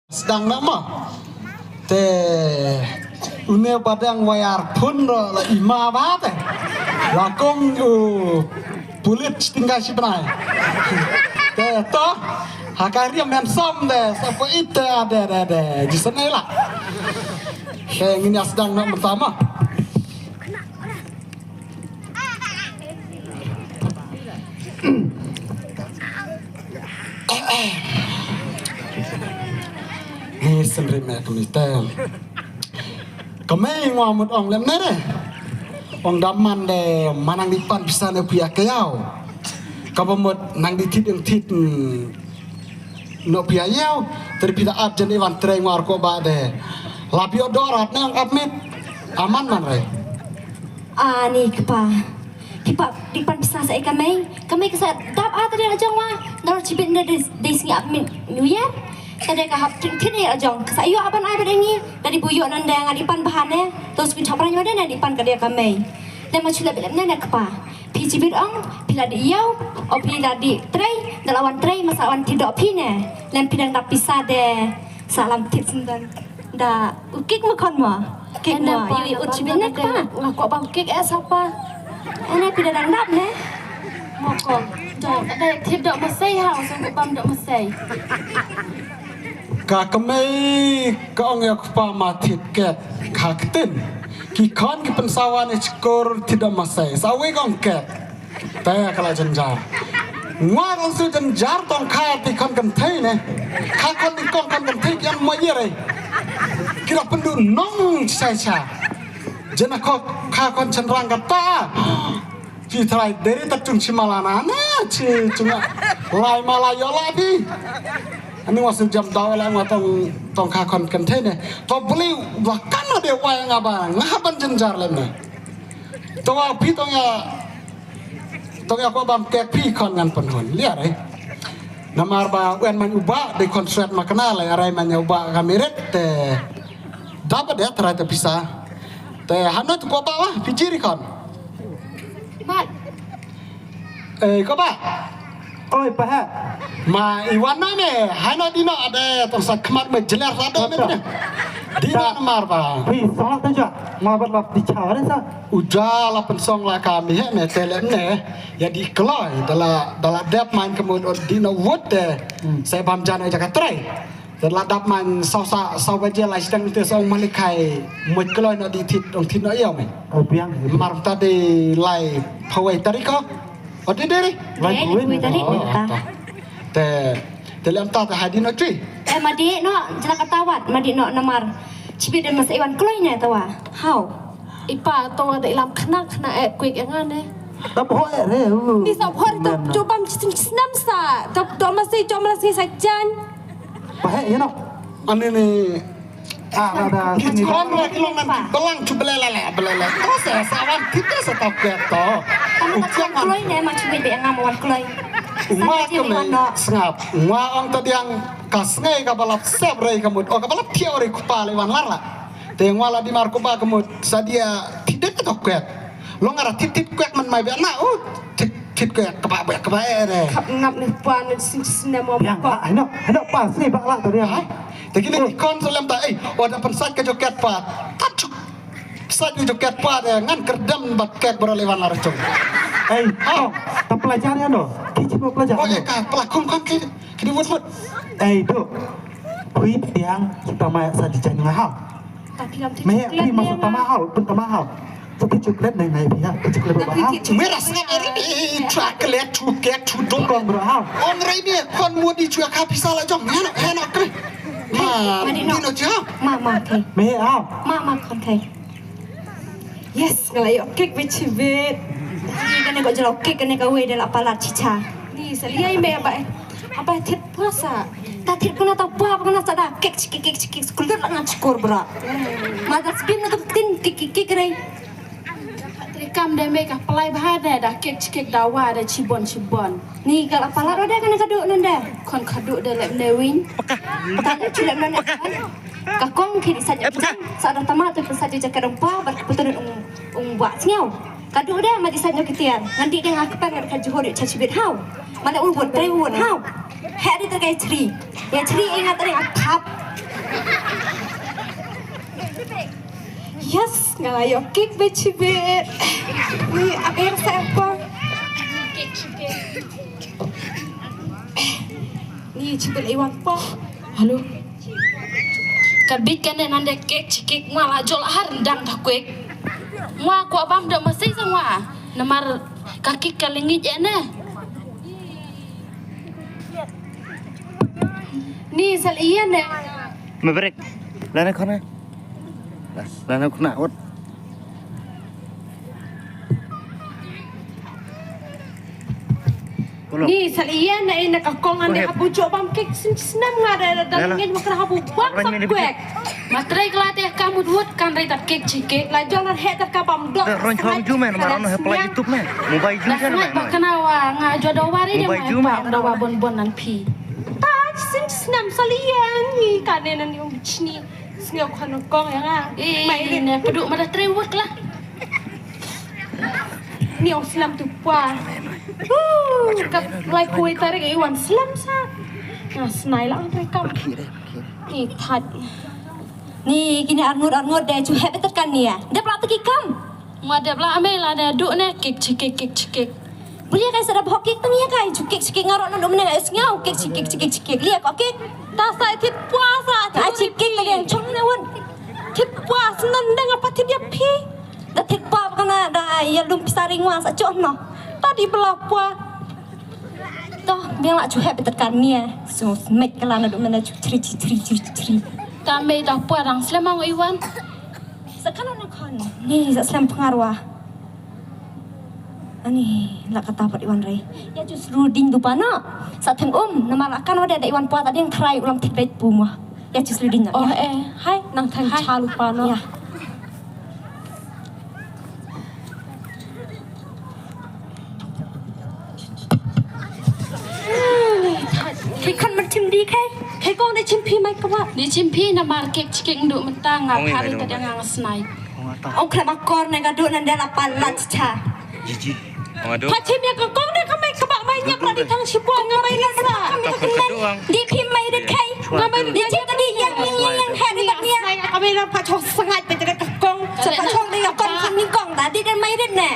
sedang nama te une padang wayar pun la ima bate lakong pulit tinggal si benai te to hakari men som de sapa ite ada di sana lah ini sedang nama pertama ni sendiri mek miten kami ngamut ong lem nere ong daman de manang dipan bisa ne pia kayau kabamut nang ditit yang tit no pia yau terpida ab jen iwan treng war ko ba de labio dorat ne ang apmit aman man re ni kipa dipan bisa saya kami kesat dap tadi ajang wa nor cipit ne de singi apmit new year tadi kahap tin ya ajong sayo aban ai bedengi dari buyuk nanda yang adipan bahane terus kita pernah nyoda adipan ke dia kami dan macam lebih nak apa pijibit ong pila di yau o pila di tray dalawan tray masawan tidak pine lem pidang tak pisah de salam tit sendan da ukik makan ma kek ma yu ucibit nak apa ngaku abang kek siapa ana pidang dap ne moko jom ada tip dok masai ha sanggup bam dok masai Kakame kaong yak pamatit ket kakten kikon ki pensawan skor tidak masai sawe kong ket taya kala jenjar ngwa kong su jenjar tong ka ti kon kan thai ne ka kon ti kong kan thai yang mo yere kira pendu nong sai cha jena ko ka kon chenrang kata ci trai dari tacung cimalana na ci cunga lai malayo lagi ini masih jam dawal yang tong kakon kente ne to beli bahkan ada wayang abang ngapan jenjar lemne to api tong ya ko bam kek pi kon ngan penhon lihat namar ba wen man uba de konsert makenal arai man uba kamiret te dapat ya ternyata bisa te hanut ko ba pijiri kon mat ko ba oi paha ma iwana me hana dino ada tersak kemat me jelas ada me dino namar ba pi salah saja ma berlap di cara sa ujala pensong la kami he me tele ne ya di kloy dala dap main kemudian dino wood de saya pam jana jaga trai dala dap main sausa saubaje la sedang itu song malikai mut kloy no di tit dong tit no iyo me biang mar tadi lai pawai tariko ode dere lai kuwi tadi te lem ta hadin no tri madi no jela katawat madi no namar cipit dan mas iwan kloy nya tawa how ipa to ada ilam kena quick yang ane tap hoe re ni sa phor to coba senam sa to masih sajan paha ya no ane ni ada sini kon lagi lo nanti belang belele terus ya sawan kita setop keto ujian kloy nya macam cipit yang ngamuan kloy Uma kami sengap, uma orang tadi yang kasngai kabalap sebre kamut, oh kabalap teori kupale wan larla, tengok lah di markoba kamut, sadia tidak ketoket, lo ngarah tit kuat man mai biar tit kuat kepak ere. kap ngap ni puan senam mau yang hendak pas ni bakla tadi ya Tapi ni konsolem tak, ada pensat ke joket pat, tacuk, pensat ke joket pat, ngan kerdam bat ket berlewan larcung. tak pelajaran no kicip pelajaran Oh ya kah, pelakon kan kini buat. tu kui tiang kita mai sa di jangan hal tapi lam ti me pi masuk tamahal pun tamahal tu coklat nai pihak coklat berhal Merah sangat ini, coklat, cuket, cudung. kong berhal Orang ini kon mau dijual kapi salah jom, enak ke? madi no mama kai me al mama kon kai yes ngalayo kek becibit ni kan kau jelok kek kan kau wei dalam palat cica ni seliai me apa tit puasa tatit kuna tau apa kuna sada kek kulit lang cikur bra mada spin na tin kik rai trikam de me ka pelai bahada dah kek dawa ada cibon ni kalau palat ada kan kaduk nanda kon kaduk de lep newin petang cilek nanda kakong kiri saja saat tamat tu saja jaga rempah berkebetulan buat siau kaduk dah mati saja ketian nanti dia ngak pengen kajuhor cacibit hau mana ulbut trai ulbut hau hari terkait ceri ya ceri ingat tadi akap Yes, ngalayo kek becibet. Ni apa yang saya apa? Ni cibet iwan po. Halo. Kabit kan nande kek malah jol harndang tak kuek. Mua ko abam dak masih sama. Namar kaki kalingit ene. Ni sal iyan ne. Mabrik. Lana kona. Lana kona ot. Ni sal iyan na ina kakong ande hapu jo bam kek senam ngada dalangin makra hapu bak sak kuek. Matrai kelate kamu duat kan rai tak kek cike. La jolan het ka bam dok. Ron chong ju men maron apply YouTube men. Mobile ju Dah kan sangat men. pakanawa ngajo dawari dia Mobile mai Zoom, pa dawa bon nan pi. Tak senam sal iyan ni kanenan yung bichni. Sngok kan kong yang ah. Mai ne peduk madah trewek lah. Ni orang Islam tu puas. Kat lai kuih tarik iwan Islam sa. Nah, senai lah mereka. Ni tad. Ni kini arngut deh cu heb tekan ni ya. Dia pelat teki kam. Madap lah amel ada duk ne kek cike. Boleh kai sedap hok kek tengah kai cu kek ngarok nak duk meneng esngau kek cike. Lihat kok kek. Tak sai tit puasa. Ai cike lagi yang chong ne wan. Tit puasa nandang apa tit dia pi. Dah tit pap kana dah ya lum pisaring wa sa chon no. Tadi belapua. Toh biang lak cu heb tekan ni ya. So mek kala nak duk meneng ceri. Tambe dah puarang selamang iwan. Sekarang nak kan. Ni Islam pengaruh. Ani nak kata apa Iwan Ray. Ya justru ding tu pana. Saat yang nama akan ada Iwan puat tadi yang try ulang tiket buma. Ya justru ding. Oh hai nang tang cha lupa no. Ya. Kan macam di kai. Kai kau nak cimpi mai kau. Di cimpi namar kek cike nduk mentang hari tadi yang snai. Ông khai mắc con này cả đứa này là palat cha. Jiji. Ngadu. Pacim ya kau ni kami kebak mainnya kalau di tang sibuan ngamai lasa. Di pim mai di kai. Ngamai di cik tadi yang hari tak dia. Kami nak pacong sangat betul kong. Pacong dia kong kami kong tadi dan mai den ne.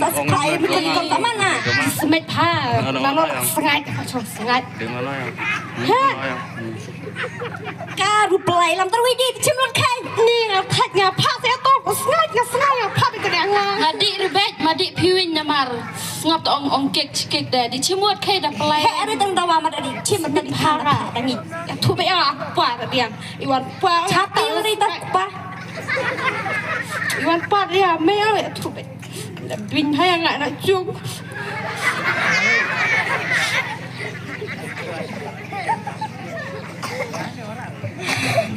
Subscribe betul kong tak mana. Semet ha. Lalu sangat pacong sangat. Dengan lo yang. Karu pelai lam terwidi cimlang kai. Ni ngaphat ngaphat saya tahu sangat ngaphat itu dia ngang. Adik rebet madik piwin namar. Ngap to ong kek cike dah di cimut kai dah pelai. Hei ada tang dawa mada di cim mada di hara tangi. Ya tu be apa dia. Iwan pa. Chata ri tak pa. Iwan pa dia meo ya tu be. Bin hai ngak nak chung.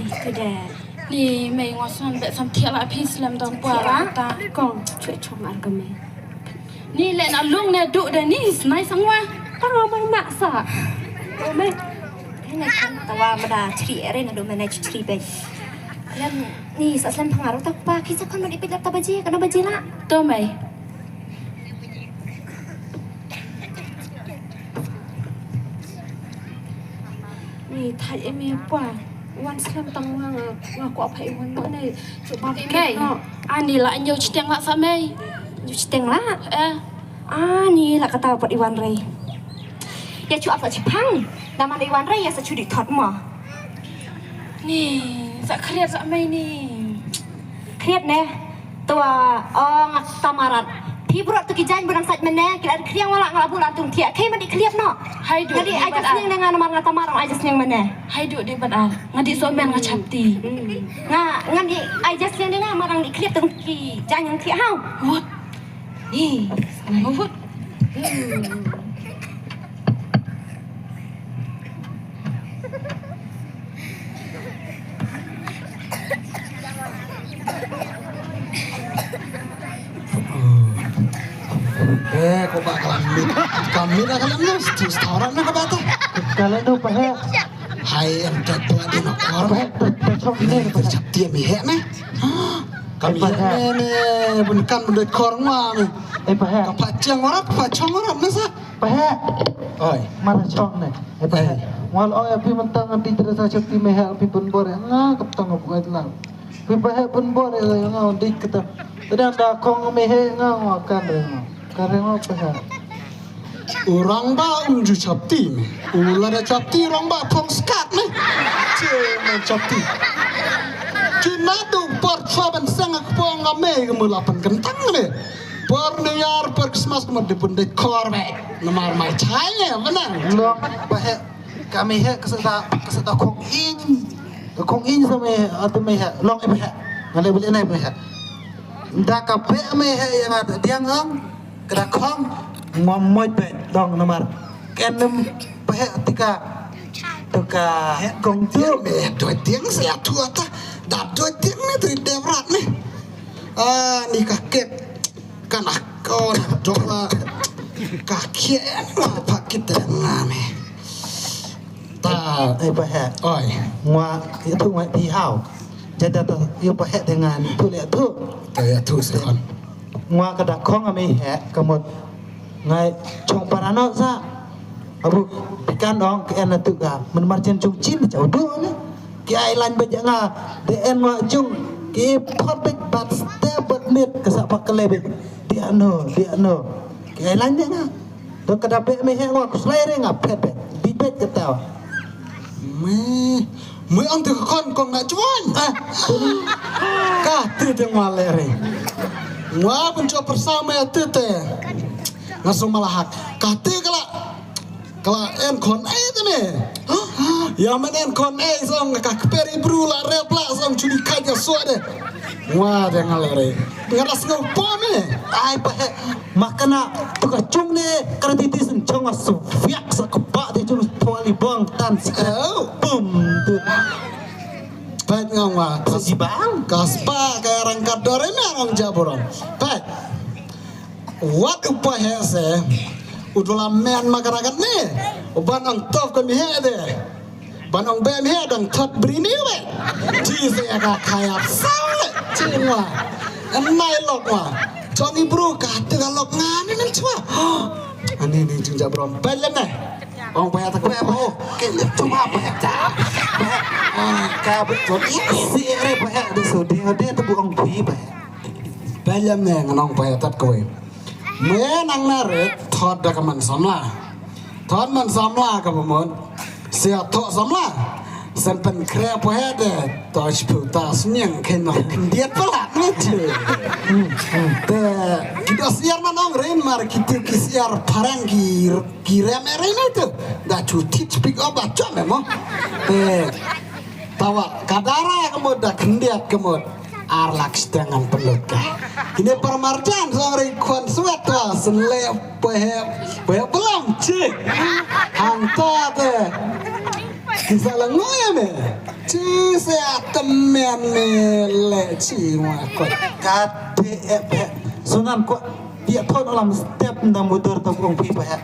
Itu dah. Ni mei ngosan bet sam tiala pi Islam dong puara ta. Kong cuy chong agama. Ni le nak lung ne duk dah ni snai sangwa. Kalau mau maksa. Ome. Ini kan tawa mada ceri ere nak do mana ceri be. Dan ni Islam pengaruh tak pa kisah kan mau dipilih tak baji kena baji lah. Tu mei. Ni thai em apa? Wan Islam tang ngaku apa Iwan mana? Coba Mei. Ani la nyo citeng lak sa mei. Cuci teng lah. Ni lah kata buat Iwan Ray. Ya cu apa Jepang. Nama Iwan Ray ya secudi tot mah. Ni sak kriat sak mei ni. Kriat ne. Tua ngak tamarat. Pi buruk tu kijan burang sat mana. Kita ada kriang wala ngalabu lantung tiak. Kai mandi kriat no. Hai duk. Jadi aja senyang dengan nama ngata marang aja senyang mana. Hai duk di badar. Ngadi somen ngacapti. Ngadi aja senyang dengan marang di kriat tung ki jangan tiak hau. Wut. Ih, Wut. Kau bak kami dah kalam nus, restoran nak apa tu? Kalian tu pahe. Hai, entah pelan di nak Pahe orang. pecok ini. Bercap dia mihek meh. Kami ni bukan benda korma ni. Pahe. Kau pacang orang, pacang orang masa. Pahe. Oi, Mana cok ni? Pahe. Wal oi api mentang anti terasa cakti mehel api pun bore. Ngah keptang apa itu lah. Pipa pun boleh ngau dik kita. Sedang dah kong mehe ngau kan ngau peha. Orang ba ju chapti me. Ula da chapti orang ba phong skat me. Cuma chapti. Cina tu per saban sang aku pong ngame kemulapan kentang me. Per New Year per Christmas kemudian pun dekor me. Nomor mai chaya benar. Long peha kami he keseda kong in sama atau mehe long peha. Ngale boleh naik peha. Dah kape mehe yang ada diang kena kong ngomoi pe dong nomor kenem pehe tika kong Dia me dua tiang saya tua ta. Dah dua tiang ni tu devrat ni. Ni kakek kan aku nak doa kakek apa kita ngame. Ta pehe oi. ngwa itu ngwa pi hao jadi tu yo pehe dengan tu le tu Kayak tu sekon. ngwa kada kong ame he kamot ngai chong parano sa abu pikan dong ke en tu ga men marchen chung chin chau do ne ki ai lan ba nga de en ngwa chung ki public but step but mit ke sa pakale be dia no ki ai lan nga do kada pe me he ngwa kuslere nga pet di pet ke tao Mới ông từ con còn đã cuan cả từ từ ngoài lệ rồi ngoài bên chỗ bersama từ từ langsung malah cả từ kalau em kon itu nih ya men em kon xong cả peri brula repla xong curi kaja suade wah dia ngalere nggak ada pom nih ai pa makana tu ka chung ne krediti sen chong asu viak sa ka ba de chung tholi bang tan oh bum tu baik ngong wah si bang kaspa kayak orang kador ini orang jaburan baik what upaya se udahlah men masyarakat nih banang tof kami hede banang ben hedang tot berini we ji saya kayak sawe cingwa enai lok wah Johnny bro kata kalau ngani nih cuma ani nih jung jabron belen nih orang bayar tak apa kelip cuma apa ya ka betul si re pa de so de tu buang phi pa belen nih nganong bayar tak kowe menang naret thot dah kaman samla thot man samla ka pemon sia thot samla sampai kira apa ada touch puta senyang kena dia pelak macam kita siar manong rain mar kita siar parang kira meren itu dah cuti speak up baca memang tawa kadara kemudian kendiat kemudian arlak dengan pelukah ini permarjan sore kon suat lah selep belum cik hantar deh kisah lengu ya me ci saya temen me le ci wakot ka de sunan ko dia thon alam step ndam motor tu buang phi pa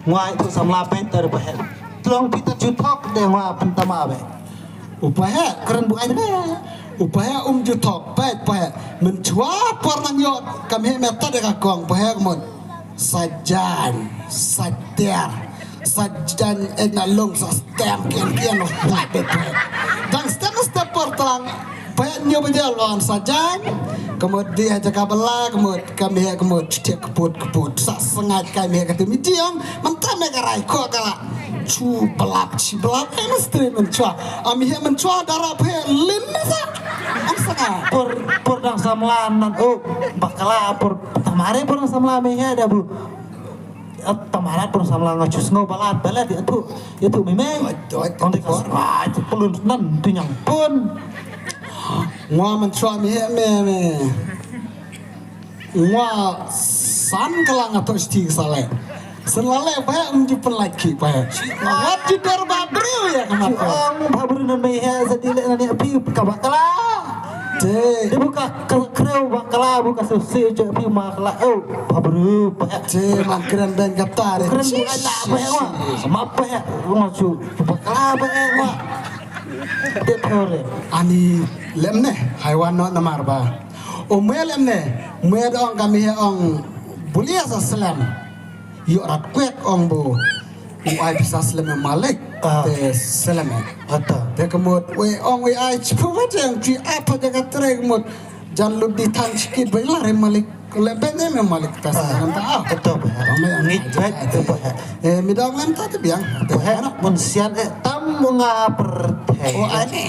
ngwa tu samla pe ter pa tlong pita juthok de ngwa pentama be upaya keren bu aja upaya jutok baik mencuat warnang yo kami meta de kakong upaya kemon sajan egna long sa stem kian of baik dan step pertelang baik nyo berjalan sajan kemudian jaga bela kemudian kami cetek keput sa sengat kami ketemu diam mentah megarai kok kala cu belap mesti mencua ami mencua darah pe limsa amsaka por dang samlan nan bakala por tamare por samla me ada bu tamara por samla ngacus ngo balat itu memang kontek itu pelun nan tu nyang pun ngwa mencua me ngwa san kalang atau sti sale Senlale banyak menjumpai lagi banyak. Wajib berbabru ya kemarin. Ang babru nan me ha sadile nan api ka bakala. Cek. Dia buka kreu bakala buka susi je api makala. Babru banyak. Cek mangkren dan kaptar. Keren bukan tak banyak wa. Sama apa ya? Masuk bakala banyak wa. Dia pole. Ani lemne haiwan no namar ba. Umel lemne. Umel ong kami ong bulia sa selam. Yuk rat kwek ong bo. Uai bisa selam malik. te selama Atau te kemud we ong we ai chpuwa jang ji apa jaga tre kemud jan lu di tan sikit bae lare malik lebene me malik tas ngam ta Atau ngit baik itu bah. midang lem ta te biang te Bah mun sian tam munga perteh. oh ane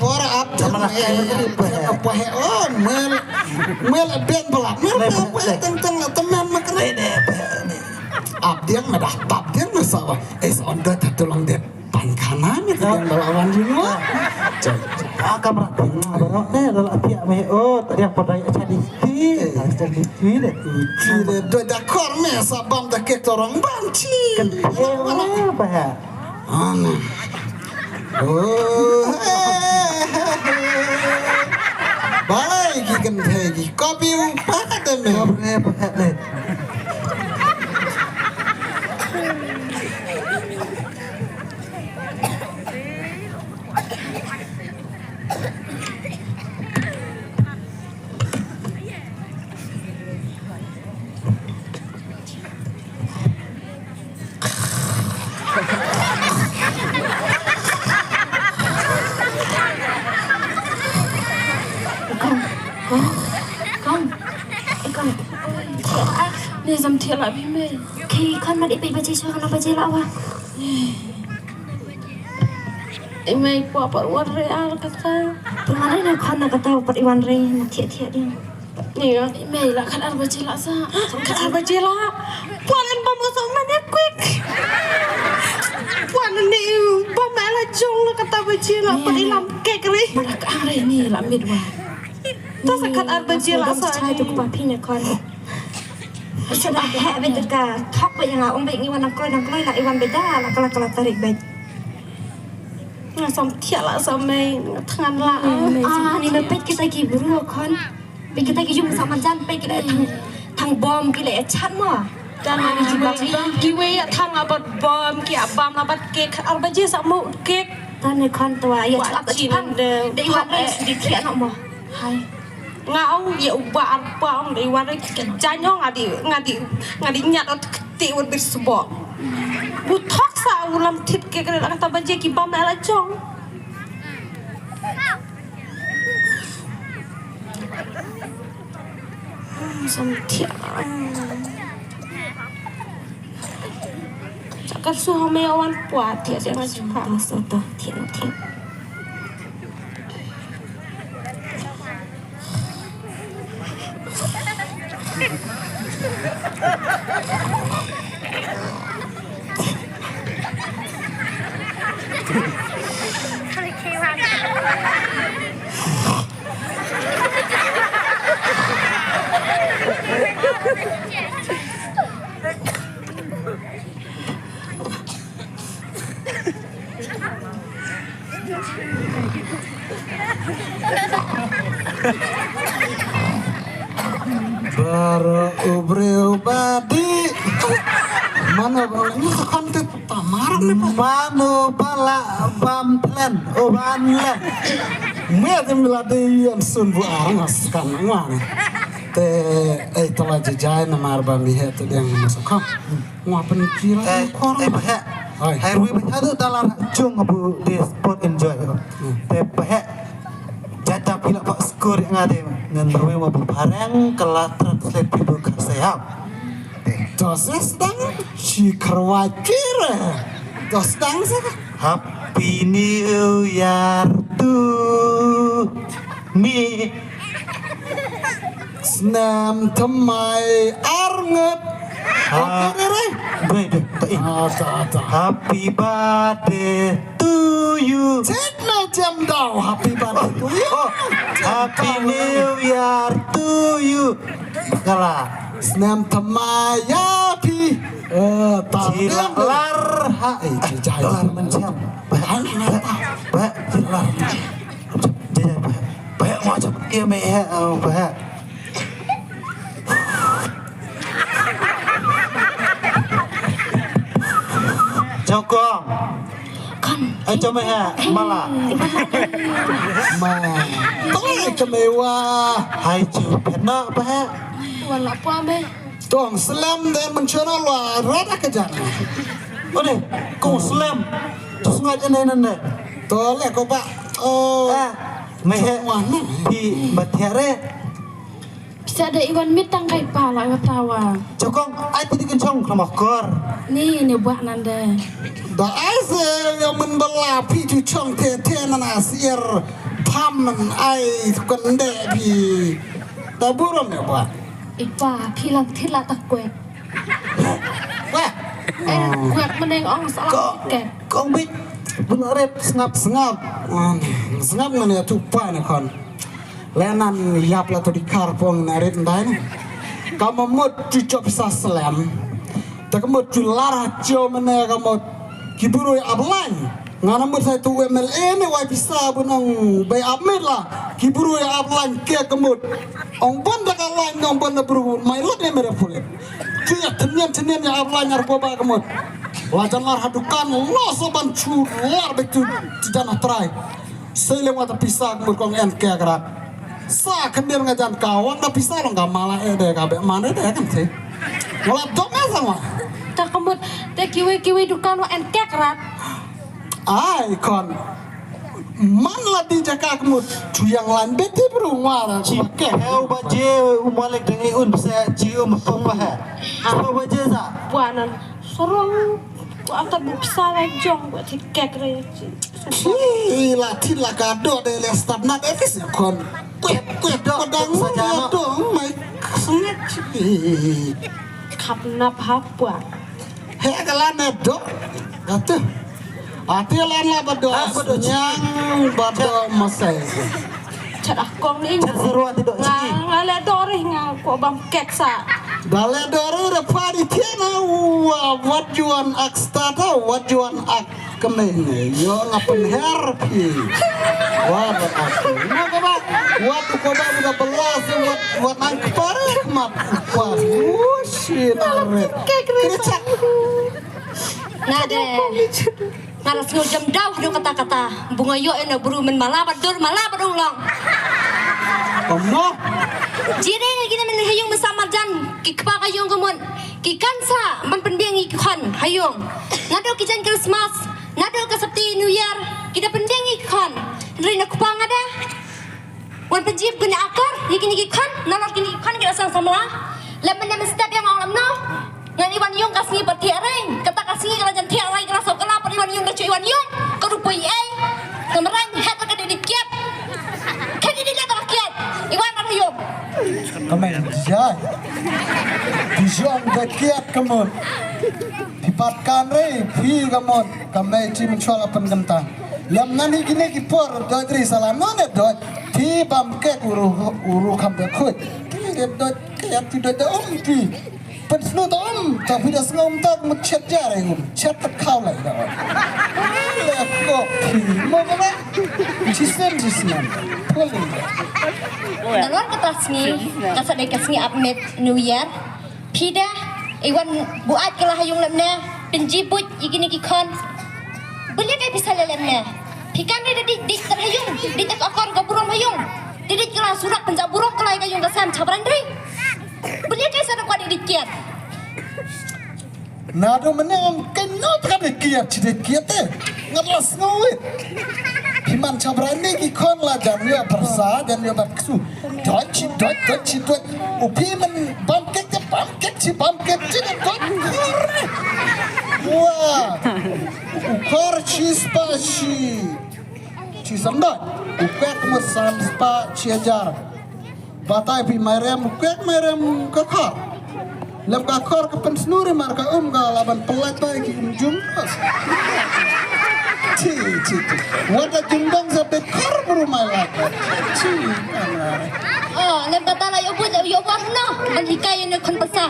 ora ap Zaman lah, apa he on mel ben bala mel teng teng la temen makre ap dia madah tap dia masawa es on da tolong dia pankana ni yang balawan di luar Kamera barok ne dalam tiak me tadi yang pada jadi jadi deh. kire do da kor me sabam da ke torong banci Kan bah. ana oh baik kan hegi kopi pada me Bah le. con Ni dám thiệt lại với mày. khi con mà đi bị bà chị cho nó bà chị lão à Mày qua bảo quát real kata. gimana nih con nak tahu per Iwan Rey nak tiap-tiap dia Ni mày là khát ăn baju lạ sao? Khát ăn baju lạ. Puan em bom masuk mana quick. Puan ni bom mẹ là chung là kata baju lạ. Puan ilam kek ni. Mana ke ang ni lah mid wa. Tak sakat ăn baju lạ sao? trai tu kupa pin con sudah hek betul ka thok ba yang ông bệnh Iwan nak koi lah Iwan beda lah kalau tarik bet Nga som thiệt lạ sao mày thằng lạ. ni mepet kita ki buru con bị kita ki jum sama jan pe kita thằng bom ki le chat mo Dan mana kiwe thang abat bom ki abam abat kek ăn baju sama kek. tan ni con tua ya Wah, chat Cina pang deh. de Iwan Rey sedikit thiak nak mo Hai. Ngau ya ubah apa ông dari warna kerjanya ngadi nyat ti ur bersebok. Butak sa ulam tit ke kena kata baje ki bam ala jong. Samtia. Cakap suha me awan puat dia jangan suka. Soto thiak Baru ubreu badi mana bolehnya sekanti tamar Mano bala bam plan oban len. me temilade yan sun bu arangas kan ngane te telah jejai namar bambi het yang masuk ngapen kira korang Bah. Hai. Hai rui bah tu dalam jung abu di sport enjoy. Bah. Jata pila pak skor ngade ngan rui mau bareng kelah translate ibu kasayap. dosis dang si kerwakir dos dang sih Happy New Year to me. senam temai arnget apa re Baik, ada Happy birthday to you. cek na jam dau happy birthday to you Oh, Happy New Year to you. Kalah. senam temai ya pi Cilak lar ha dolar mencam. Bah, cilak. Jadi bah macam kia me bah. Jokong. con Ayo me malah. ma tolong kemewa Hai cu pena bah. Wan la pa me. tong selam dan mencana lah rada kejar Ode, kau Muslim. Terus ngaji nenek. Toleh kau pak. Oh, Mehe mana? di Batiare. Bisa ada Iwan mitang kai pala katawa. Cokong, ai tadi kencong sama kor. Ni buat nanda. Da aise yang membela pi tu chong te na asir paman ai kende pi. Da buron ya pak. Ipa pilang tila tak kuat. Wah, Kuat meneng ong salah ke. Kong bit benar sengap. Sengap mana tu pak ni kon. Lenan yap la tu di karpong narit ndai. Kamu mut tu cop sa selam. Tak mut tu lara jo mana kamu kiburu ablan. Ngana mut saya tu MLA ni wai bisa bunong bay abmed lah. Kiburu ablan ke kemut. Ong banda kalan ong banda buru mai lot ni mere pule. Dia tenian ya ablan nyar boba kemut. Wajan lar hadukan lo soban chu lar betu janah try. Saya lewat pisah kemut kong en ke kerat. Sa kendir ngajan kawan dah pisah lo nggak malah deh kabe mana deh kan sih. Malah dome sama. Tak kemut te kiwi dukan wa entek rat. Ai kon man la di jaka kemut tu yang lain beti berumah Cike heu baje umalik dengan un bisa cium pembah. Apa baje sa? Buanan sorong atau bisa jong buat tikek re. Tila kado deh le start nak efis ya kon. Kuet kodang ya dong mai sengat. Kapna papua. Hei kalan dok. Atuh. Ati lan la bado nyang bado masai. Cadah kong ni Seru tidak ciki. ngale doreh ko bam kek sa. Dale dore re pari tiana what you want akstata what you want ak kemene yo ngapen herpi. What aku. What ko ba udah belas what ang pare mat. What shit are. Kecak. Nade. Naras ngejam daw do kata-kata. Bunga yo ena buru men malabat ulang. Omo Jire nga gina men hayong bersama jan kikpa kayong kumon. Kikansa man pendiang ikon hayong. Nado kijan Christmas, nado ka Sabti New Year, kita pendiang ikon. Rina kupang ada. Wan penjib guna akar, yikin ikon, nalor kini ikon kita sang samla. Lemen yang step yang alam no. Ngan Iwan Yung kasih bertiareng, kata kasih kalau jan tiarai kalau sok kelapa Iwan Yung kecuali Iwan Yung, kerupui kemerang hat ke didikiat. Kini dia tak kiat. Iwan Yung. kamen jai. Dijon bekiat kemon. Dipatkan re pi kemon. Kamai cim cuala penggentang. Lam nani gini kipor doi salam nane doi. Ti bam kek uru kambe kut. Kini dia doi kayak tidak ada pi. Pensnu tom tapi dah sengom tak mencet jare chat tak kau lagi dah. Lekok mau apa? Jisnan. Pulih. Nalor ketasni, kasadai kasni Ahmed New Year. Pida, Iwan buat kelah hayung lemna, penjibut ikini kikon. Boleh kaya bisa lemna. Pikan dia di terhayung, di tak akar kaburung hayung. Didit kelah surak penjaburung kelah kayung kasam cabaran dri. Boleh kaya sana kuat dikiat. Nado menang kenal tak ada kiat cedek kiat ngelas ngawit. Piman cabrane kikon lah dan dia bersa dan dia berkesu. Dot. Upi men bangkit cedek dot. Wah, ukor cispashi. Cisandot. Ukek musam spa ciajar. Batai pi merem kakar. Lem kakar ke pensnuri marka ka laban pelat bagi jumpas. Ci. Wada jumbang sampai kar berumah lagi. Ci. Oh, lem kata lah yo warna. Manhikai ni kon pasah.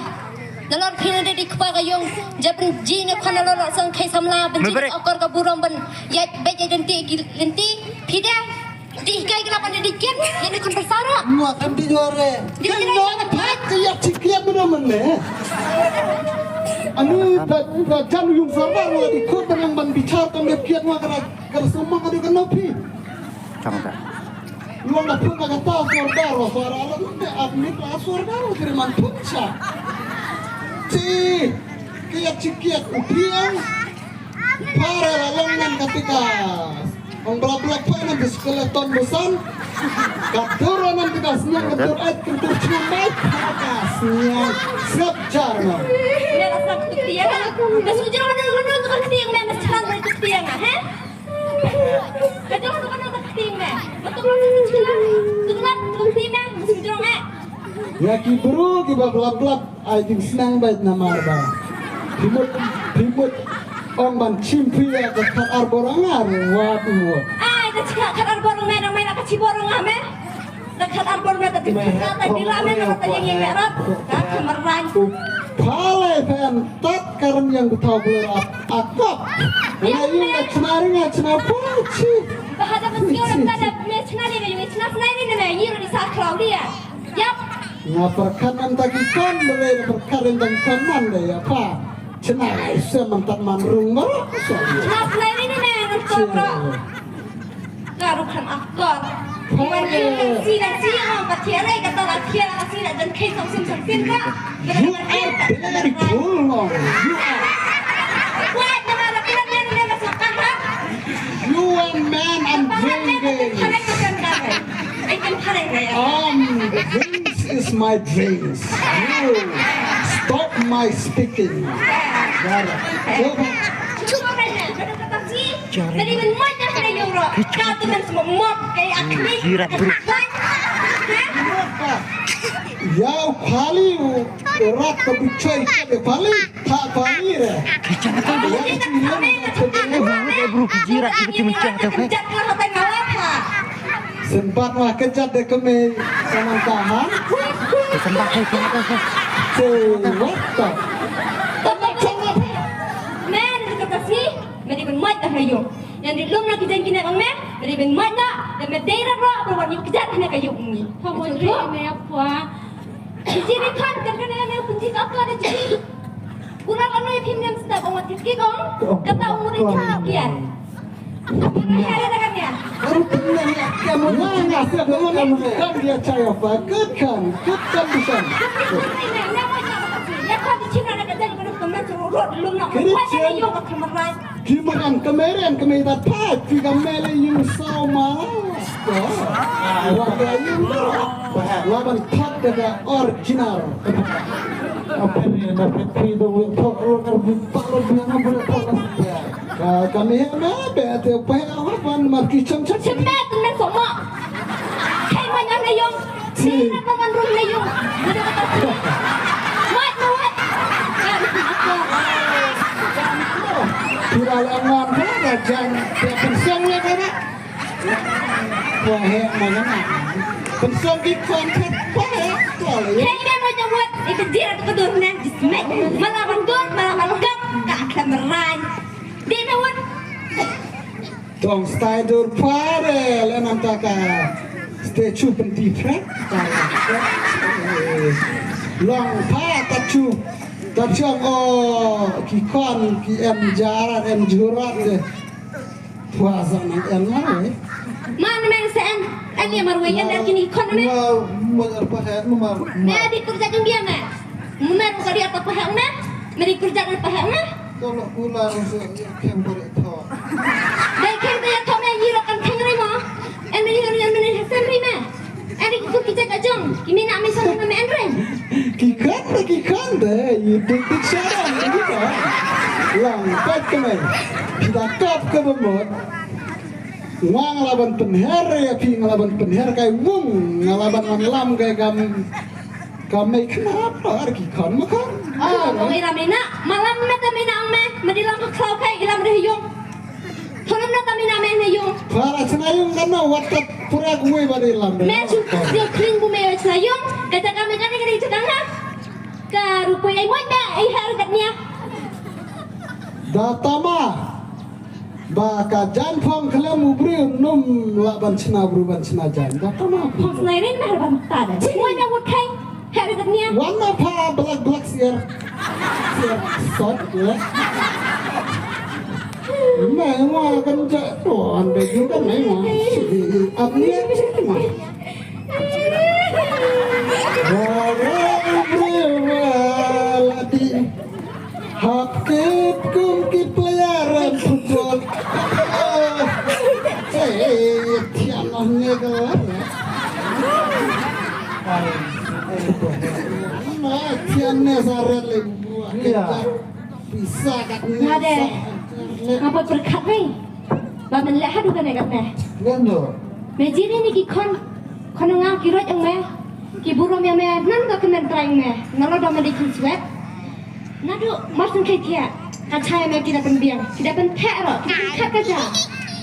Nalor pina di kupa kayong japan ji ni kon nalor sang kai samla benci akar kaburong ben ya beja denti pida dihikai kenapa didikian ini kon pasara. Makan di jore. Kenapa pati ya cikian benar-benar. Anu dah jam yung sabar lah di kota yang bicara kami kiat mah kerana semua kali kenapi. Sama dah. Lu nggak pun kagak tahu suara alam ni admit lah suara kiriman puncak. Kiat upiang para lalongan ketika ang belak-belak pa ng skeleton busan katuro ng tigas niya katur at katur cumay kakas niya sabjar no Dia rasa ketia kan? Mas ujung mana mana tu ketia me mas chan mai ketia ngah, he? Kau tu mana ketia me? Betul mana ketia? Tu kan ketia me mas ujung me. ya ki bro ki ba belak-belak ay ting senang baik nama ba himut ong ban chimpi ya ke kat arborangar waduh Ai, dah cakap kat arbor me, dah main apa ciborong ngah me? Dah kat arbor me tadi kata di lama me kata yang merah, dah kemeran. Palai pentat karena yang tahu belum akap. Nah ini nak cenari nak cenari poci. Bahasa meski orang kada me cenari me, me cenari ni me, yiru di saklau dia. Yap. Nah perkanan tadi kan dari perkanan dan kanan deh ya pak. Cenari sementat manrung merah soalnya. Cenari ni me, nanti bro. Garukan akar. Bukan yang sila bertiara kata nak tiara sila dan kisah sim ka. You are very cool, no? You are. Wah, nama laki laki ni masuk kahar. You are man and drinking. Drinks is my drinks. You stop my speaking. Cuba mana? Kata si. Jadi mana ada yang roh? Kau tu kan semua mob kayak akli. Jirat bro. Yau pali rat tapi coy ke pali tak pali re. Bro jirat kita mencah tu kan. Jangan kata ngapa. Sempat mah kejat dek kami sama tahan. Sempat saya kata kan. Cewek tak. Man, kata si. Mari bermat dah kayu. Yang di lom nak janji nak bang man. Mari bermat dah. Dan daerah roh berbuat yang kejat nak kayu ni. Kamu tu me apa? Jadi kan kadang-kadang yang kunci apa ada jadi. Kurang anu yang pimpinan sedap orang tiap kong. Kata umur dia kian. Mana ada kan ya? Kamu mana sebelum kan dia caya fakat kan bisa. Ya kau di Cina nak jadi kalau teman serurut belum nak. Macam ni yang kemerai. Gimana kemarin kami dapat jika mele yung sama. Laban tak ada original. Apa ni dapat video untuk orang berpakaian yang berpakaian. Kami yang ada apa yang apa marki cem-cem. Cepat teman semua. Hai mana ni yang? Cina teman rumah ni yang. Mat. Tidak lama mana jangan pensong ya mana? Wah mana nak? Pensong di konten apa? Hei dia mau jawab. Itu dia tu kedudukan jismet. Malah bandut, malah malgam. Tak kemerai. Dia mewat. Tong stay dur pare le nantaka statue pentipret. Long pa tachu. Tachang kikon ki jaran jurat de puasa nang mana? Mana main sen? Ani marwayan dan kini kon me. Mau pahet mau. Nah di kerja dengan dia me. Mer ko dia apa pahet me? Meri kerja dengan pahet me. Tolong pulang kem boleh tahu. Dan kem dia tahu me yiro kan kengri mo. Meri hasan ri me. Ani ko kita kajong. Kimi nak me sana me enren. Kikan deh, itu cara ini kan. Lang pat kemai, kita kap ke bemot. Wang laban penher ya pi ngalaban penher kayak wung ngalaban nglam kayak kami kenapa kikan makan? Oh, kami nak malam me kami nak me, madilang ko kau kayak ilam rehiyong. Tolong nak kami nak me rehiyong. Para cenayung karena watak pura gue pada ilam. Me dia kling bu me cenayung, kata kami kan ini cakap ha. Rupa yang muat dah, harganya. Datama, baka jan pom kelam ubri num laban cina beruban cina jan. Datama. Pos lain mahal banget. Semua yang muat kai, harganya. Warna apa belak siar sot ya. Memang kan jatuh, anda juga memang. Abnya mah. Hakit kum ki pelayaran buahnya kalau ya. Maciannya saret lagi buah. Iya. Bisa katanya. Nggak ada. Apa berkat ni? Bapak lihat tu kan dekat ni. Lihat tu. Mejiri ni kikon ngau kirot yang meh. Ki burung yang meh nan tak kena terang meh. Nalo dah mandi kusuat. Nado macam kaya kacai meh kita penbiang. Kita penpek ro. Kita penpek kerja.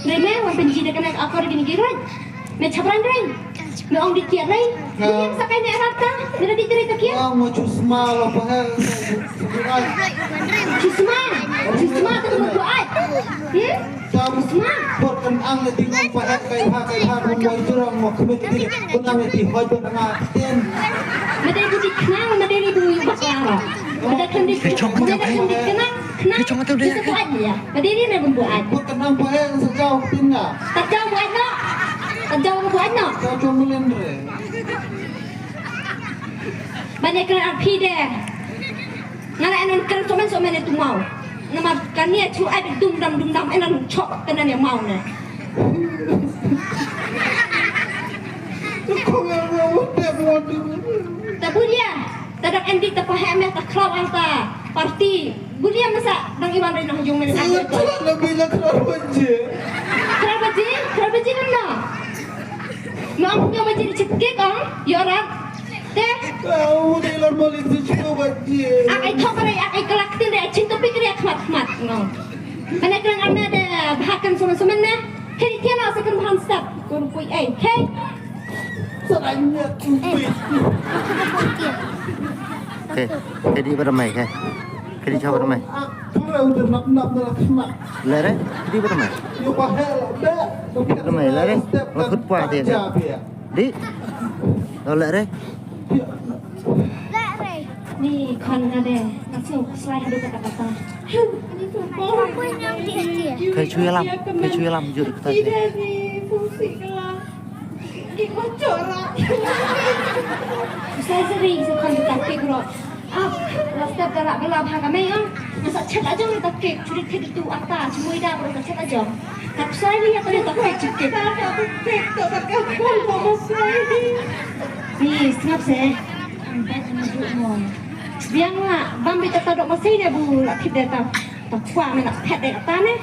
Ni meh wan penji dah kena akor gini kirot. Meh cabran ring. Meh ong dikiat ring. Dia sakai ni rata. Dia di cerita kiat. Ah, mau cusma lah pahal. Cusma tu mau buat. Kamu buatkan ang na tingong pahal kay ha mau itu orang mau kemeti punang ti hoy punang ten. Madai budi kenang, madai ni budi bakar. Madai kan di kenang. Kita buat dia. Madai ni nak buat. Buatkan ang pahal sejauh pinna. Tak jauh buat nak. Tak jauh buat nak. Kau cuma lendre. Banyak kena api deh. Nara enon kerja somen itu mau. Nama kania tu ada dum dam enon cok kena dia mau ne. Kau yang mau buat Tak budia. Tak ada endi tak paham tak kelab angta. Parti. Budia masa dang iwan rinah jung mana Saya aku. tak lebih nak kerja. Kenapa je mana? Mak punya macam cekik kan? Ya orang. Teh. Kau ni lor balik tu cuba kerja. Akai thok rai akai kelak tin rai cinta pikir ya khmat ngau. Mana kerang anda ada bahakan somen na? Kini tiada sekarang bahan step. Kurupui okay? Serangnya kumpit. Cái đi bắt mày cái đi cho bắt mày Kau udah nak kena. lấy đấy đi bắt mày Yo pahal dah. bắt mày lấy đấy nó khut qua thì đi nó lại đấy Ni kon ada. Langsung slide hadu kata-kata. cái chui làm dữ kita sih Di fungsi kelah. Ikut corak. Saya sering sekali takik bro. Setiap gerak gelap harga meyang. Masa chat aja ni takik. Curi itu apa? Semua ida bro chat aja. Tapi saya ni yang tadi takik cekik. Tak ada pek tak pakai pun sama saya. Ni snap saya. Ambil sama dulu. Bianglah, bambi tak tahu masih dia bu nak kita tak kuat nak pet dia kata ni.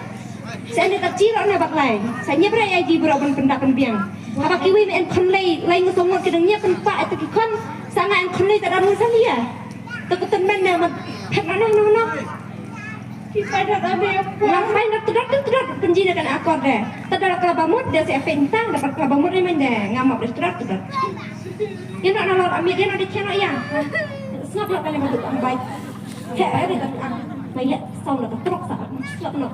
Saya ni tak ciri nak bak lain. Saya nyebra ID beroban pendapan biang. Apa kiwi ni en konlei lain ngesongot kedengnya penpak itu kikon sangat en konlei tak ada musan dia. Takutan mana pet mana mana. Kita dah ada apa? Lampai nak tudar penji dengan akor deh. Tak ada kelabamut dia si fentang dapat kelabamut ni mana ngamak dia tudar. Dia nak nalor ambil dia nak dicana ya. Snap lah kali masuk ang baik. Kayak ada tak ang baik sound lah teruk sah. Snap nak.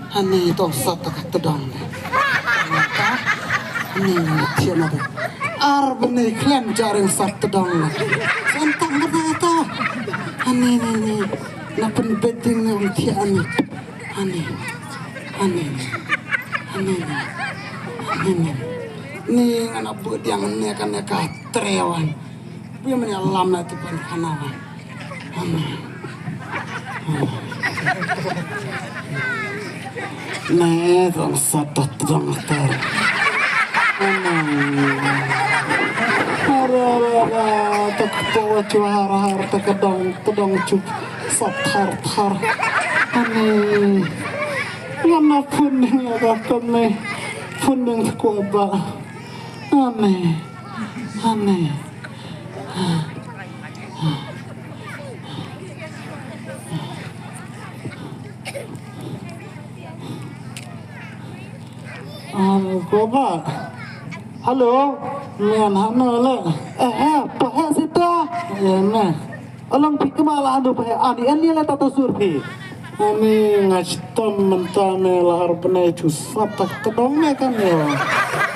Hani to satu ketedang. Hani tiada ada. Arbeni klan jaring satu dong. Santang berkata. Hani. Nak penting yang tiada. Hani. Ni anak buat yang ni akan nekat trewan. Dia menyalam lah tu pun kanawan. Nah, tu satu dong ter. Tak bawa juara tak kedong cuk sathar. Ani. Ngana pun yang akan ni pun yang kuaba. Aneh. Kuaba. Halo, mian hana le. Pahe sita. Ya nah. Alang pi kemala anu pahe ani ani la tato surpi. Ani ngactom mentane lahar benai cusap tak tedongnya kan ya.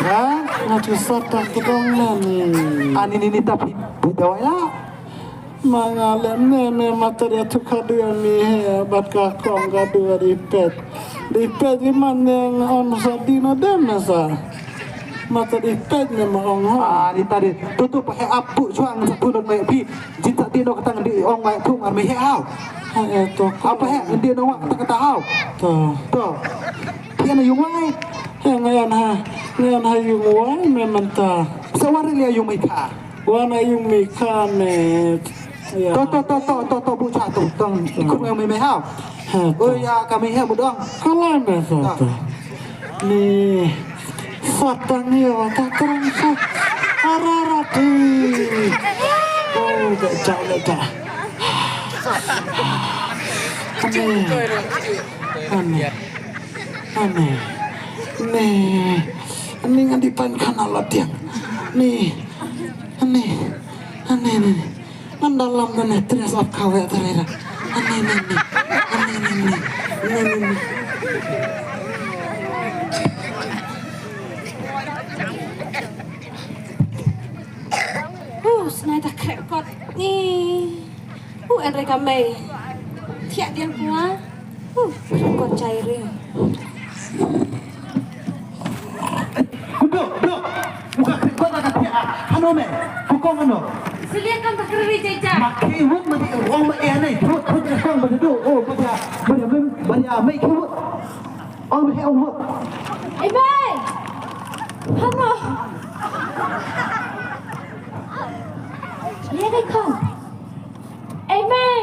Ha? Ngacusap tak tedongnya nih. Ani ini tapi budawa ya. Mangalan nene materi tu kadua mi bat ka kong kadua ripet. Ripet di mana on sadina dana mata di pet memang Ah, ni tadi tutup pakai apu cuang sepuluh mai pi cinta dia no katang di ong mai thung an mai hao to apa he dia no kata kata hao to dia na yung mai ngayon ha yung wai memang ta sawari lia yung mai ka wana yung mika ne to bu cha tu tong ikut mai mai hao ya kami he budong kalau betul ni satang ya tak terang sa ararati oh tak aneh ini ngadipan kanal tiang nih aneh dalam dan terus up kawe terera aneh senai tak krekot ni. Enre kami. Tiak dia kuah. Krekot cairing. Duduk. Buka krekot nak tiak. Hano me. Kukong hano. Seliakan tak keri jaja. Maki wut mati orang mai anai. Wut kong berduduk. Oh banyak mai wut. Orang mai wut. Ibai. Hano. Dia kan kau. Ibai,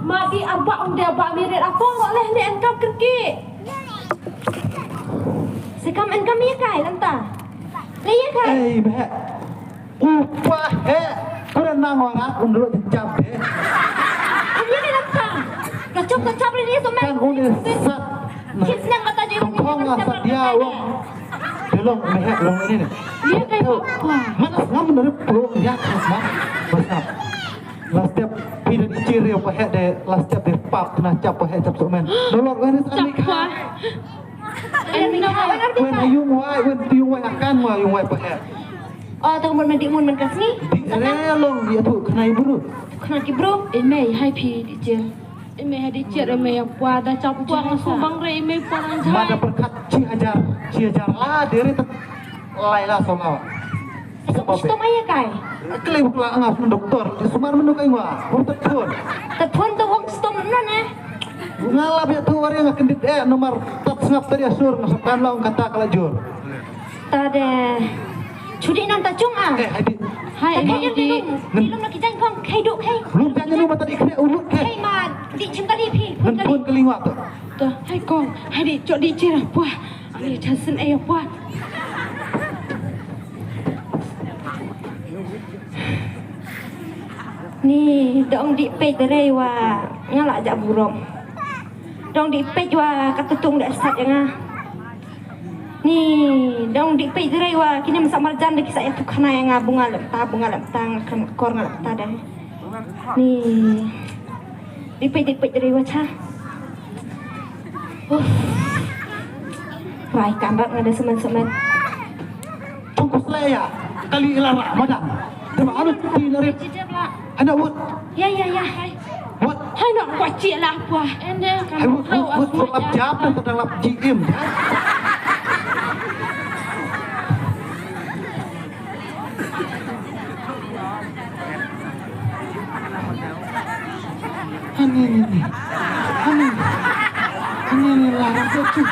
ma di abak dia abak mirip apa oleh ni engkau kerki. Sekam engkau ya kai lanta. Lihat kai. Mek. Upah kau dah nang orang dulu jam deh. Ini ni lanta. Kacau ni semua. Kan udah sat. Kis nang kata je. Kong asal dia wong. Belum mehek long ini nih. Dia kai apa? Mana ngam dari peluk dia kan. Besar. Last step pindah di ciri apa hek deh. Last step deh pap kena cap hek cap somen. Dolor kan ini kan. Ini nak apa ngerti Wen ayung wai, wen tiung wai akan wai yung wai apa hek. Oh, tengok mendik mun men kasni. Di relong dia tuh kena ibu tu. Kena ki bro. Imei hai pi di je. Imei hai di je imei apa dah campur sumbang re imei parang jai. Mana berkat ci ajar lah diri tet laila sama. Stop aja kai. Kelih pula angaf doktor, semar menuk ai wah. Untuk pun. Telepon tu wong stop nan Ngalap ya tuh orang yang kendit nomor tat ngap tadi asur ngasapan laung kata kalajur. Tade. Cudi nan ta chung ah. Hadi. Hai di lum nak kijang kong kai duk kai. Belum tanya lu mata di kena ulut ke. Kai ma di cim kali pi. Dan pun kelingwak tu. Tu, hai kong, hai di cok di je apa? Ani chasen ai apa? Ni dong di pej derai wa ngalak jak burung. Dong di pej wa katutung dak sat yang Ni dong di pej derai wa kini masak marjan dak kisah itu kana yang bunga lepta kan kor lepta dah. Ni di pej derai wa cha. Rai kandak ada semen-semen. Tungkus leya kali ilara madan. Dema anu ti narip. Ana wut. Ya hai. Wut. Hai nak buat cik lah apa? Ende kan Hai wut from up jab dan tentang lap GM. Ini larang tu.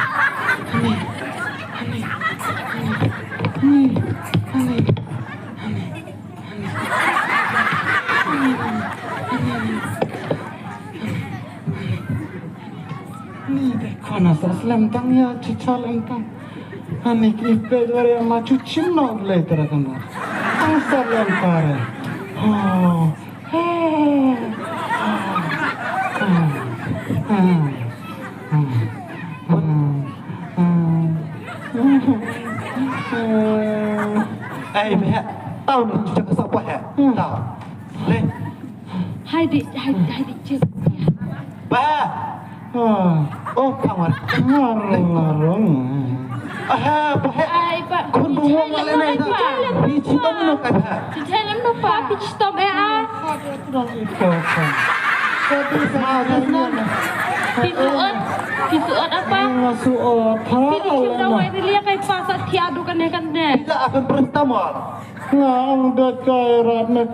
Kana saslam tang ya cical entang. Anik ipe dore macu cimno blay terakana. Asal yang pare. Oh. Meh, tahu ni cucak siapa he? Tahu. Le. Hai di cik. Oh, kamar. Ngarong. Apa he? Hai pak. Kun buang malah ni dah. Ni cita mana kan? Cik lem no pak. Pi stop ah. Tapi sahaja ni. Pisuot apa? Masuot. Pilih kita wai dia kai pasat tiadu kan deh. Tidak akan berstamol. Ngau dah cairat nak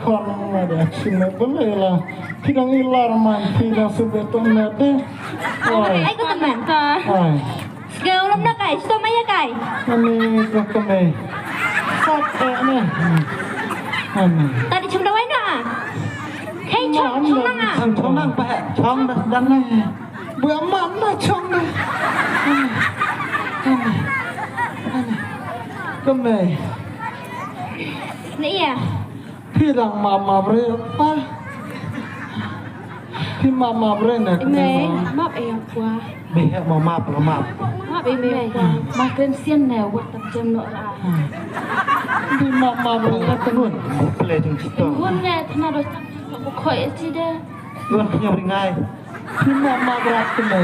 kon ada cina boleh lah. Tidak ilar man, tidak sebetul nade. Ay ko teman. Ay, Sekarang ulam na kay, suto maya kay. kami kami. Sate ni. Kami. Tadi cuma dawai na. Hey chong lang ah. Chong nang pa chong dan nang Buat mana cong dah. Kami. Ni ya. Pirang mama berapa? Pi mama berapa? Map ayam kuah. Behek mau maaf. Map ayam kuah. Makan siang na wat tak jam nak ra. Pi mama berapa? Nun play jeung cito. Hun na thna do tak khoi chi de. Nun punya beringai. Pi mama berapa ni?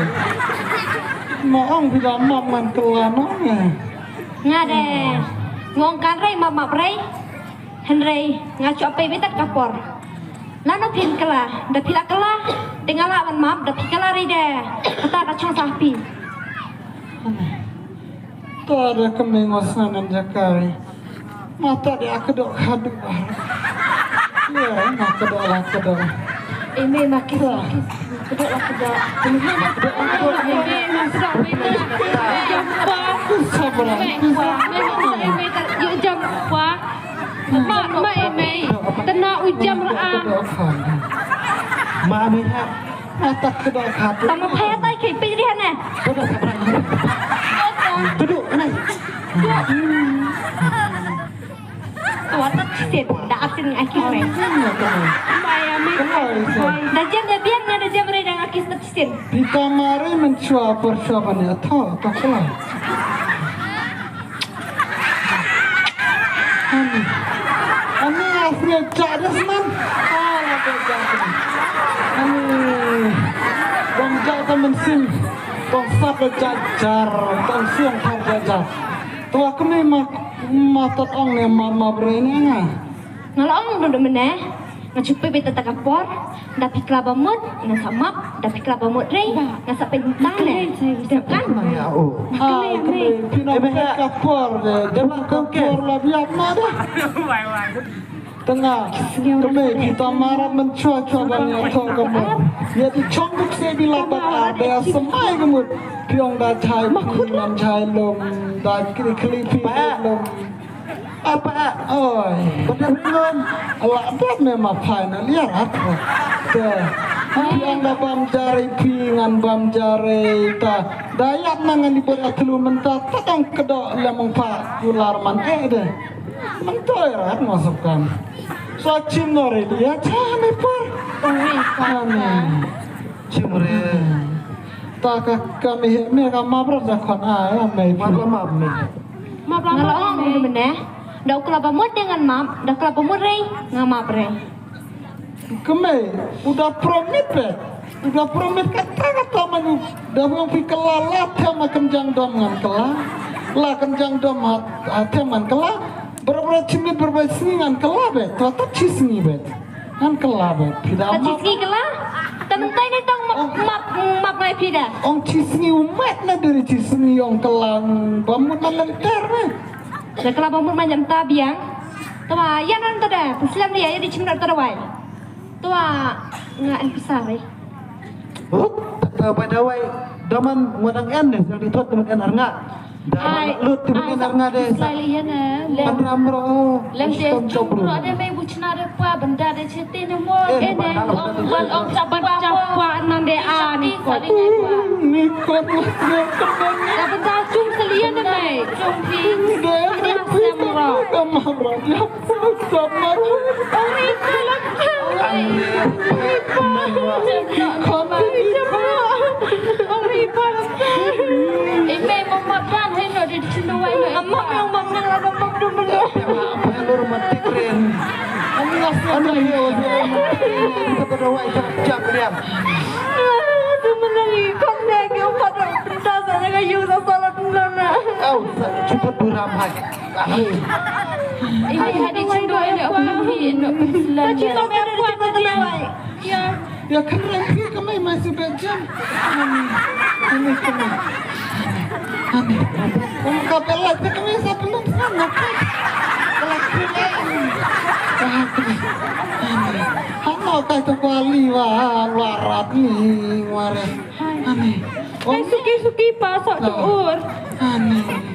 Maong bila mama kelananya. Ngade. Ngong kan rei mama rei. Henry ngaco apa betat kapor. Lano pin kala, dah pila kala. Dengala man map, dah pikala ride. Kata kacang sapi. Tak ada kemengosan dan jakai. Mata dia kedok kaduk. Ya, nak kedok lah kedok. Eme makis. Kedok lah kedok. Kemudian nak kedok lah kedok. Eme masak betul. Jam kuah. Sabar. Eme tak jam kuah. Mak eme. Tenang ujam ra. Ma behek. Mata kedok kaduk. Tama payah tay kay pilihan na. Duduk ni. Tuwa tak sit, dah asin akis rei. Dah jam dah biang na dah jam rei dah akis tak sit. Di kamar mencuba persiapan ya tahu tak lah. Ani asli cadas man. Alah betul. Ani bangsa temen sim. Bangsa berjajar, bangsa yang berjajar. Tua kami matot ong ni mama berani ngah. Ngalong duduk mana? Ngacupi beta tak kapor, dah pikir bamut, ngasak map, dah pikir bamut rei, ngasak pentang ne. Kan? Ya oh. Ah, kami pina kapor deh. Jangan kapor lah biar mana. Tengah, kami kita marah mencoba ni atau kamu. Jadi congkuk saya bilang ada semai kamu. Piong dah cai makunan cai lom, dah kiri lom. Apa? Oh, betul belum? Allah dah memang final ya aku. Dah. Piong dah bam jari pingan bam jari ta. Dayak nangan dibuat telu mentah. Tatang kedok lemong pak ular man deh. Mentoy masukkan. So cimore dia came par. Cimore. Tak kami mereka mabrak dah kon ayam mai. Maaf ni. Ngalong duduk mana? Dah kelapa mut dengan map, dah kelapa mut rei, ngamap rei. Kami udah promit bet. Udah promit kata manu. Dah mau pikir lah tema kenjang dom ngan kelah. Lah kenjang dom teman kelah. Berapa cimit berapa singan kelah bet. Tuh cisni bet. Kan kelah bet. Tidak Tak map. cisni kelah? Tementai ni tong map ngai pida. Ong cisni umat na dari cisni ong kelang. Bamut melenter na. Dah kelapa mut macam tabiang. Tua, ya nan tada. Puslam dia di cimrat terawai. Tua, ngan besar rei. Oh, pada wai daman wadang en deh, yang ditot temen en arnga. Daman lut temen en arnga deh. Selain na. Andramro. Lem dia cuma ada mai bucina ada apa benda ada cerita ni mo. Om capak nande ani ko. Nikot lah. Dah benda cung selian na mai. Cung pi. Ini masam ro. Kamar dia kamar. Oi kalau. Ime memakan hendak di sini wai. Amak yang mangang lah mak dum dum. Apa yang lu romantik keren? Anu yo, kita pada wai cap diam. Sebenarnya kau dah kau pada perintah sana kau you dah salah dulu. Au, cepat buram hai. Ime hadir sini wai nak pergi nak pergi. Cita merah di cimrat terawai. Ya. Ya keren kami masih berjam. Ini kami. Kapel lagi kami sebelum sana kan. Halo kayak tu kuali wah warat ni ware. Aneh. Suki-suki pasok cuur. Aneh.